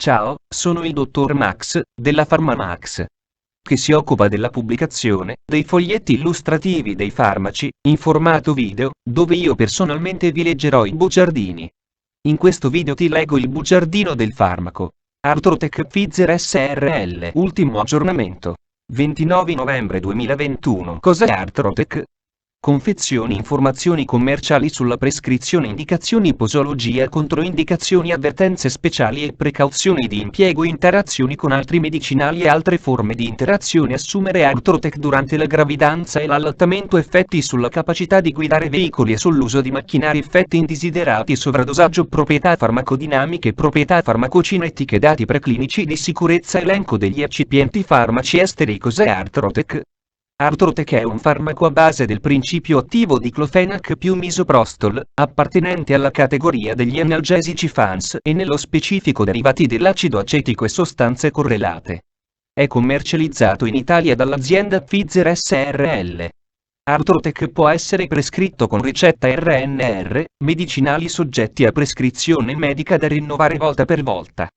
Ciao, sono il dottor Max, della PharmaMax, che si occupa della pubblicazione dei foglietti illustrativi dei farmaci, in formato video, dove io personalmente vi leggerò i bugiardini. In questo video ti leggo il bugiardino del farmaco. Artrotec Pfizer SRL. Ultimo aggiornamento. 29 novembre 2021. Cos'è Artrotec? Confezioni, informazioni commerciali sulla prescrizione, indicazioni, posologia, controindicazioni, avvertenze speciali e precauzioni di impiego, interazioni con altri medicinali e altre forme di interazione. Assumere Artrotec durante la gravidanza e l'allattamento, effetti sulla capacità di guidare veicoli e sull'uso di macchinari, effetti indesiderati, sovradosaggio, proprietà farmacodinamiche, proprietà farmacocinetiche, dati preclinici di sicurezza, elenco degli eccipienti farmaci esteri. Cos'è Artrotec? Artrotec è un farmaco a base del principio attivo diclofenac più misoprostol, appartenente alla categoria degli analgesici FANS e nello specifico derivati dell'acido acetico e sostanze correlate. È commercializzato in Italia dall'azienda Pfizer SRL. Artrotec può essere prescritto con ricetta RNR, medicinali soggetti a prescrizione medica da rinnovare volta per volta.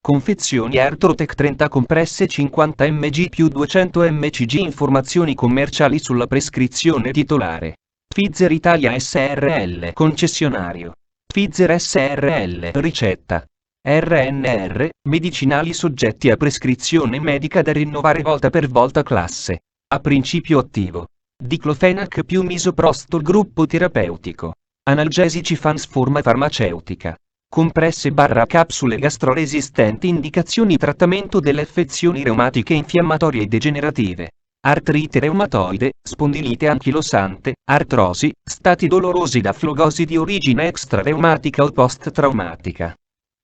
Confezioni Artrotec 30 compresse 50 mg più 200 mcg. Informazioni commerciali sulla prescrizione titolare. Pfizer Italia SRL. Concessionario. Pfizer SRL. Ricetta. RNR, medicinali soggetti a prescrizione medica da rinnovare volta per volta. Classe A. Principio attivo diclofenac più misoprostol. Gruppo terapeutico analgesici FANS. Forma farmaceutica compresse / capsule gastroresistenti. Indicazioni: trattamento delle affezioni reumatiche, infiammatorie e degenerative, artrite reumatoide, spondilite anchilosante, artrosi, stati dolorosi da flogosi di origine extrareumatica o post-traumatica.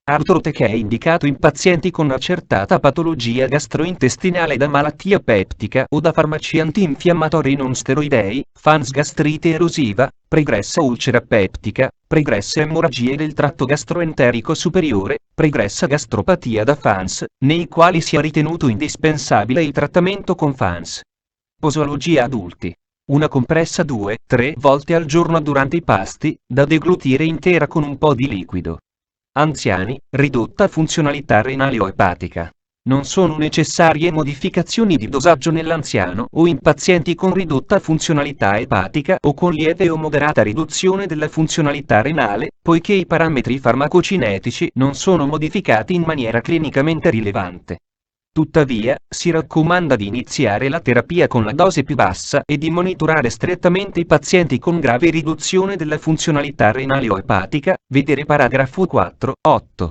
Artrotec è indicato in pazienti con accertata patologia gastrointestinale da malattia peptica o da farmaci antinfiammatori non steroidei, FANS, gastrite erosiva, pregressa ulcera peptica, pregresse emorragie del tratto gastroenterico superiore, pregressa gastropatia da FANS, nei quali sia ritenuto indispensabile il trattamento con FANS. Posologia adulti. Una compressa 2-3 volte al giorno durante i pasti, da deglutire intera con un po' di liquido. Anziani, ridotta funzionalità renale o epatica. Non sono necessarie modificazioni di dosaggio nell'anziano o in pazienti con ridotta funzionalità epatica o con lieve o moderata riduzione della funzionalità renale, poiché i parametri farmacocinetici non sono modificati in maniera clinicamente rilevante. Tuttavia, si raccomanda di iniziare la terapia con la dose più bassa e di monitorare strettamente i pazienti con grave riduzione della funzionalità renale o epatica, vedere paragrafo 4.8.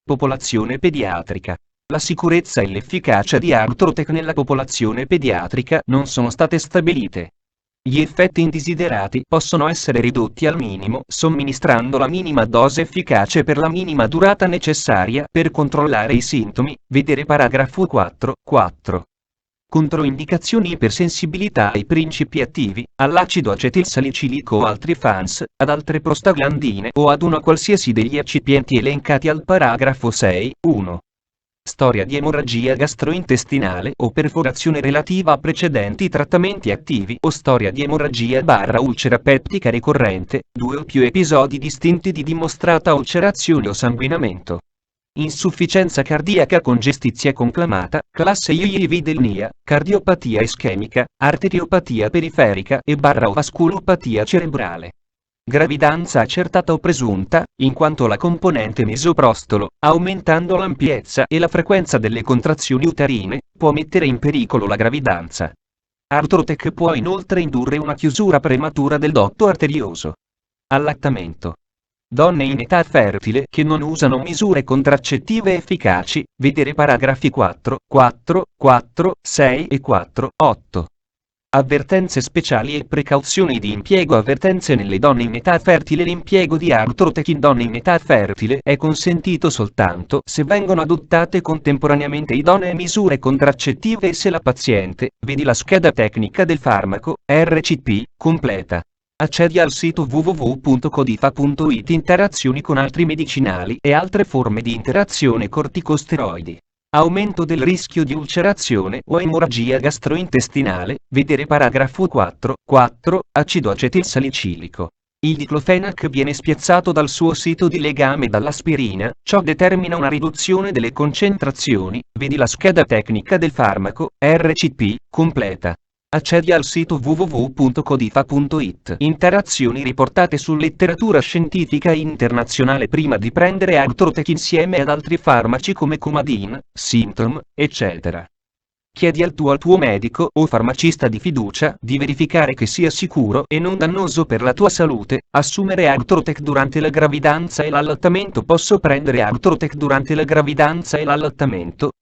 Popolazione pediatrica. La sicurezza e l'efficacia di Artrotec nella popolazione pediatrica non sono state stabilite. Gli effetti indesiderati possono essere ridotti al minimo somministrando la minima dose efficace per la minima durata necessaria per controllare i sintomi, vedere paragrafo 4.4. Controindicazioni: ipersensibilità ai principi attivi, all'acido acetilsalicilico o altri FANS, ad altre prostaglandine o ad una qualsiasi degli eccipienti elencati al paragrafo 6.1. Storia di emorragia gastrointestinale o perforazione relativa a precedenti trattamenti attivi o storia di emorragia / ulcera peptica ricorrente, 2 o più episodi distinti di dimostrata ulcerazione o sanguinamento. Insufficienza cardiaca con gestizia conclamata, classe IIV-delnia, cardiopatia ischemica, arteriopatia periferica e / vasculopatia cerebrale. Gravidanza accertata o presunta, in quanto la componente misoprostolo, aumentando l'ampiezza e la frequenza delle contrazioni uterine, può mettere in pericolo la gravidanza. Artrotec può inoltre indurre una chiusura prematura del dotto arterioso. Allattamento. Donne in età fertile che non usano misure contraccettive efficaci, vedere paragrafi 4, 6 e 4.8. Avvertenze speciali e precauzioni di impiego. Avvertenze nelle donne in età fertile. L'impiego di Artrotec in donne in età fertile è consentito soltanto se vengono adottate contemporaneamente idonee misure contraccettive e se la paziente, vedi la scheda tecnica del farmaco, RCP, completa. Accedi al sito www.codifa.it. Interazioni con altri medicinali e altre forme di interazione. Corticosteroidi. Aumento del rischio di ulcerazione o emorragia gastrointestinale, vedere paragrafo 4.4, acido acetilsalicilico. Il diclofenac viene spiazzato dal suo sito di legame dall'aspirina, ciò determina una riduzione delle concentrazioni, vedi la scheda tecnica del farmaco, RCP, completa. Accedi al sito www.codifa.it. Interazioni riportate su letteratura scientifica internazionale prima di prendere Artrotec insieme ad altri farmaci come Coumadin, Symptom, eccetera. Chiedi al tuo medico o farmacista di fiducia di verificare che sia sicuro e non dannoso per la tua salute assumere Artrotec durante la gravidanza e l'allattamento. Posso prendere Artrotec durante la gravidanza e l'allattamento?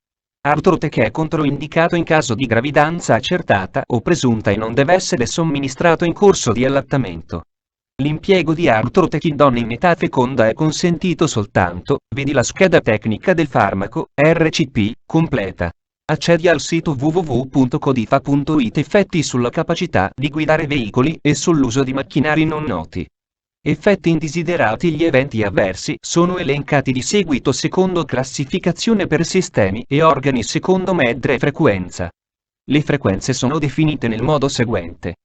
Artrotec è controindicato in caso di gravidanza accertata o presunta e non deve essere somministrato in corso di allattamento. L'impiego di Artrotec in donne in età feconda è consentito soltanto, vedi la scheda tecnica del farmaco, RCP, completa. Accedi al sito www.codifa.it. Effetti sulla capacità di guidare veicoli e sull'uso di macchinari non noti. Effetti indesiderati. Gli eventi avversi sono elencati di seguito secondo classificazione per sistemi e organi secondo medre e frequenza. Le frequenze sono definite nel modo seguente.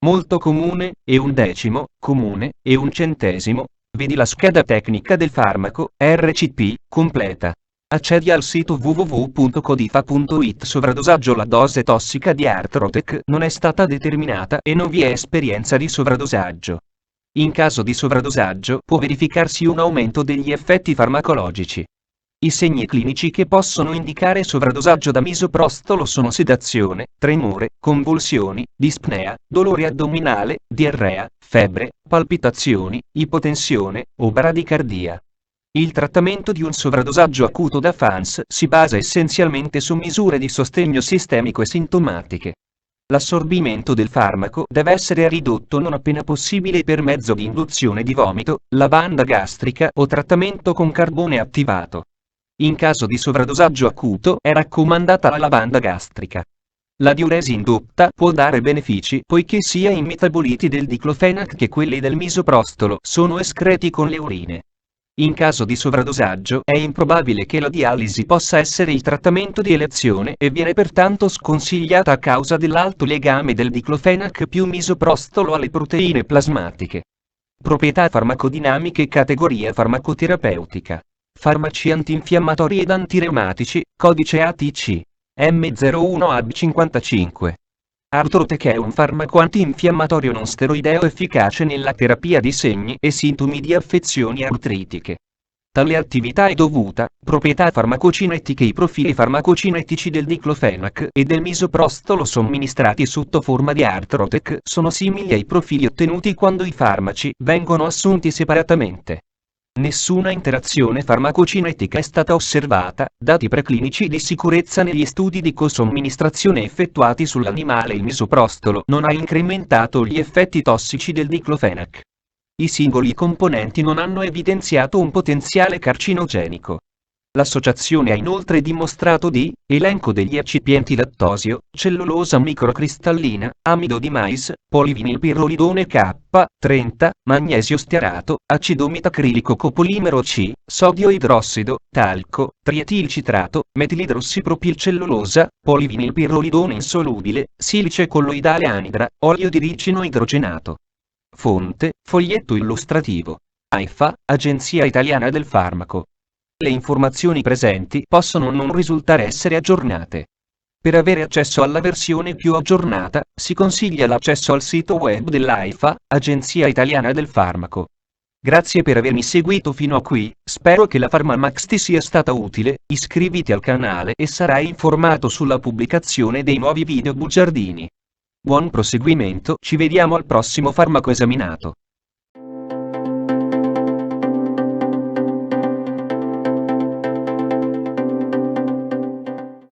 Molto comune, e 1/10, comune, e 1/100, vedi la scheda tecnica del farmaco, RCP, completa. Accedi al sito www.codifa.it. Sovradosaggio. La dose tossica di Artrotec non è stata determinata e non vi è esperienza di sovradosaggio. In caso di sovradosaggio può verificarsi un aumento degli effetti farmacologici. I segni clinici che possono indicare sovradosaggio da misoprostolo sono sedazione, tremore, convulsioni, dispnea, dolore addominale, diarrea, febbre, palpitazioni, ipotensione o bradicardia. Il trattamento di un sovradosaggio acuto da FANS si basa essenzialmente su misure di sostegno sistemico e sintomatiche. L'assorbimento del farmaco deve essere ridotto non appena possibile per mezzo di induzione di vomito, lavanda gastrica o trattamento con carbone attivato. In caso di sovradosaggio acuto è raccomandata la lavanda gastrica. La diuresi indotta può dare benefici poiché sia i metaboliti del diclofenac che quelli del misoprostolo sono escreti con le urine. In caso di sovradosaggio è improbabile che la dialisi possa essere il trattamento di elezione e viene pertanto sconsigliata a causa dell'alto legame del diclofenac più misoprostolo alle proteine plasmatiche. Proprietà farmacodinamiche. Categoria farmacoterapeutica. Farmaci antinfiammatori ed antireumatici, codice ATC. M01AB55. Artrotec è un farmaco antinfiammatorio non steroideo efficace nella terapia di segni e sintomi di affezioni artritiche. Tale attività è dovuta, proprietà farmacocinetiche. I profili farmacocinetici del diclofenac e del misoprostolo somministrati sotto forma di Artrotec sono simili ai profili ottenuti quando i farmaci vengono assunti separatamente. Nessuna interazione farmacocinetica è stata osservata, dati preclinici di sicurezza negli studi di cosomministrazione effettuati sull'animale. Il misoprostolo non ha incrementato gli effetti tossici del diclofenac. I singoli componenti non hanno evidenziato un potenziale carcinogenico. L'associazione ha inoltre dimostrato di elenco degli eccipienti lattosio, cellulosa microcristallina, amido di mais, polivinilpirrolidone K30, magnesio stearato, acido metacrilico copolimero C, sodio idrossido, talco, trietilcitrato, metilidrossipropilcellulosa, polivinilpirrolidone insolubile, silice colloidale anidra, olio di ricino idrogenato. Fonte, foglietto illustrativo. AIFA, Agenzia Italiana del Farmaco. Le informazioni presenti possono non risultare essere aggiornate. Per avere accesso alla versione più aggiornata, si consiglia l'accesso al sito web dell'AIFA, Agenzia Italiana del Farmaco. Grazie per avermi seguito fino a qui, spero che la PharmaMax ti sia stata utile, iscriviti al canale e sarai informato sulla pubblicazione dei nuovi video bugiardini. Buon proseguimento, ci vediamo al prossimo farmaco esaminato.